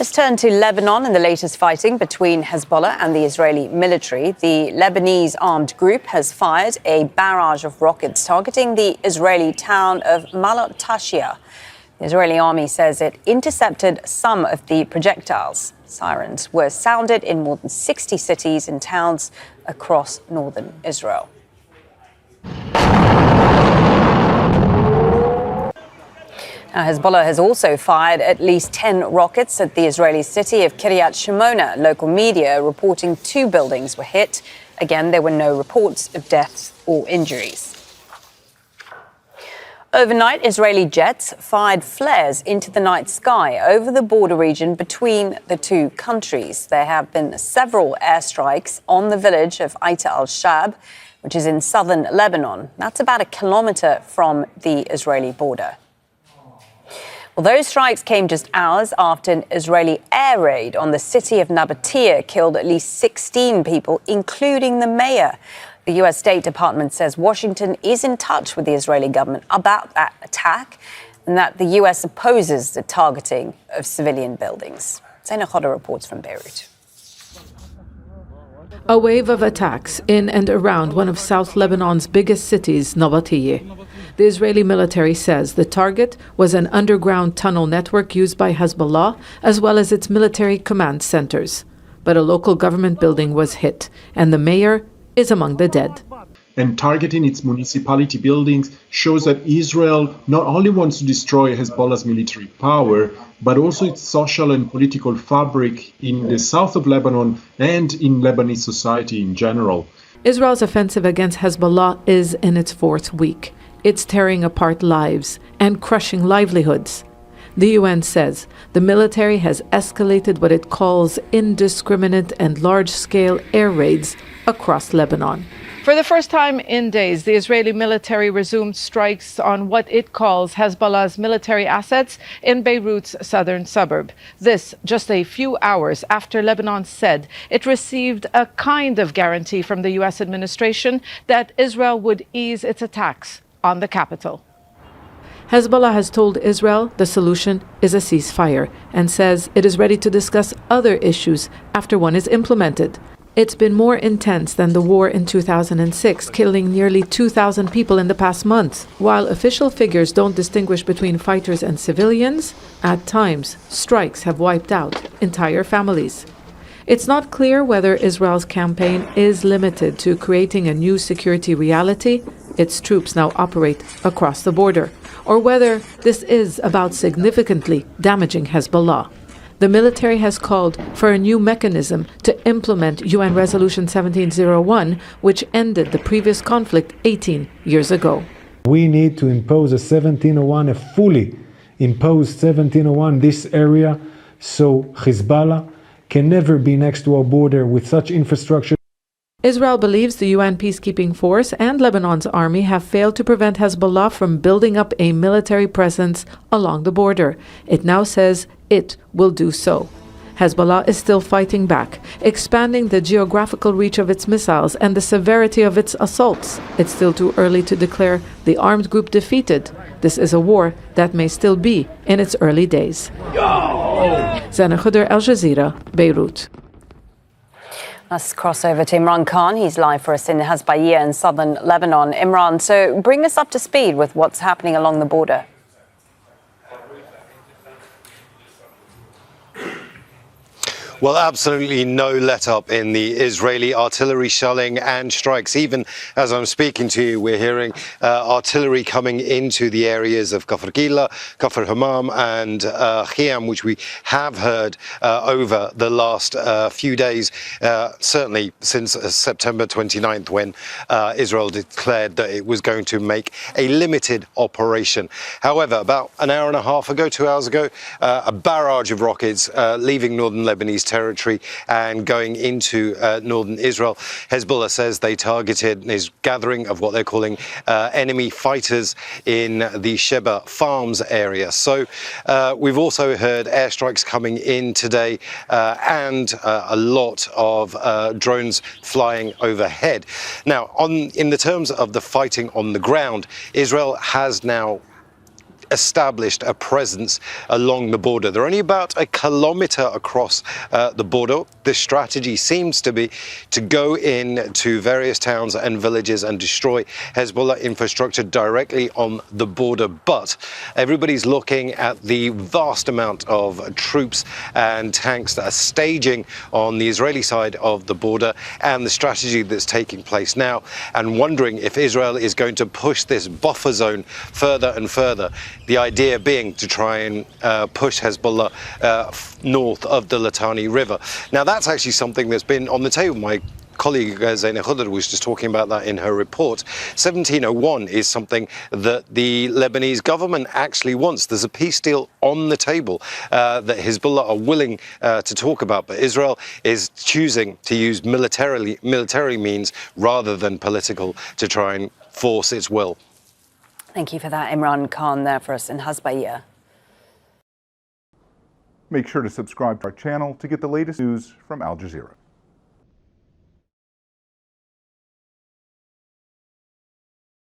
Let's turn to Lebanon and the latest fighting between Hezbollah and the Israeli military. The Lebanese armed group has fired a barrage of rockets targeting the Israeli town of Ma'alot Tarshiha. The Israeli army says it intercepted some of the projectiles. Sirens were sounded in more than 60 cities and towns across northern Israel. Now, Hezbollah has also fired at least 10 rockets at the Israeli city of Kiryat Shmona. Local media reporting 2 buildings were hit. Again, there were no reports of deaths or injuries. Overnight, Israeli jets fired flares into the night sky over the border region between the two countries. There have been several airstrikes on the village of Aita al-Shaab, which is in southern Lebanon. That's about a kilometre from the Israeli border. Well, those strikes came just hours after an Israeli air raid on the city of Nabatieh killed at least 16 people, including the mayor. The U.S. State Department says Washington is in touch with the Israeli government about that attack and that the U.S. opposes the targeting of civilian buildings. Zaina Khoda reports from Beirut. A wave of attacks in and around one of South Lebanon's biggest cities, Nabatieh. The Israeli military says the target was an underground tunnel network used by Hezbollah, as well as its military command centers. But a local government building was hit, and the mayor is among the dead. And targeting its municipality buildings shows that Israel not only wants to destroy Hezbollah's military power, but also its social and political fabric in the south of Lebanon and in Lebanese society in general. Israel's offensive against Hezbollah is in its 4th week. It's tearing apart lives and crushing livelihoods. The UN says the military has escalated what it calls indiscriminate and large-scale air raids across Lebanon. For the first time in days, the Israeli military resumed strikes on what it calls Hezbollah's military assets in Beirut's southern suburb. This just a few hours after Lebanon said it received a kind of guarantee from the U.S. administration that Israel would ease its attacks on the capital. Hezbollah has told Israel the solution is a ceasefire and says it is ready to discuss other issues after one is implemented. It's been more intense than the war in 2006, killing nearly 2,000 people in the past month. While official figures don't distinguish between fighters and civilians, at times strikes have wiped out entire families. It's not clear whether Israel's campaign is limited to creating a new security reality. Its troops now operate across the border, or whether this is about significantly damaging Hezbollah. The military has called for a new mechanism to implement UN Resolution 1701, which ended the previous conflict 18 years ago. We need to impose a 1701, a fully imposed 1701, this area, so Hezbollah can never be next to our border with such infrastructure. Israel believes the UN peacekeeping force and Lebanon's army have failed to prevent Hezbollah from building up a military presence along the border. It now says it will do so. Hezbollah is still fighting back, expanding the geographical reach of its missiles and the severity of its assaults. It's still too early to declare the armed group defeated. This is a war that may still be in its early days. Zaina Khoda, Al Jazeera, Beirut. Let's cross over to Imran Khan. He's live for us in Hezbollah in southern Lebanon. Imran, so bring us up to speed with what's happening along the border. Well, absolutely no let-up in the Israeli artillery shelling and strikes. Even as I'm speaking to you, we're hearing artillery coming into the areas of Kafr Gila, Kafr Hammam and Khiam, which we have heard over the last few days, certainly since September 29th, when Israel declared that it was going to make a limited operation. However, about an hour and a half ago, 2 hours ago, a barrage of rockets leaving northern Lebanese territory and going into northern Israel. Hezbollah says they targeted this gathering of what they're calling enemy fighters in the Sheba Farms area. So we've also heard airstrikes coming in today and a lot of drones flying overhead. Now, in the terms of the fighting on the ground, Israel has now established a presence along the border. They're only about a kilometre across the border. This strategy seems to be to go in to various towns and villages and destroy Hezbollah infrastructure directly on the border. But everybody's looking at the vast amount of troops and tanks that are staging on the Israeli side of the border and the strategy that's taking place now, and wondering if Israel is going to push this buffer zone further and further. The idea being to try and push Hezbollah north of the Litani River. Now, that's actually something that's been on the table. My colleague Zaina Khudr was just talking about that in her report. 1701 is something that the Lebanese government actually wants. There's a peace deal on the table that Hezbollah are willing to talk about, but Israel is choosing to use military means rather than political to try and force its will. Thank you for that, Imran Khan, there for us in Hezbollah. Make sure to subscribe to our channel to get the latest news from Al Jazeera.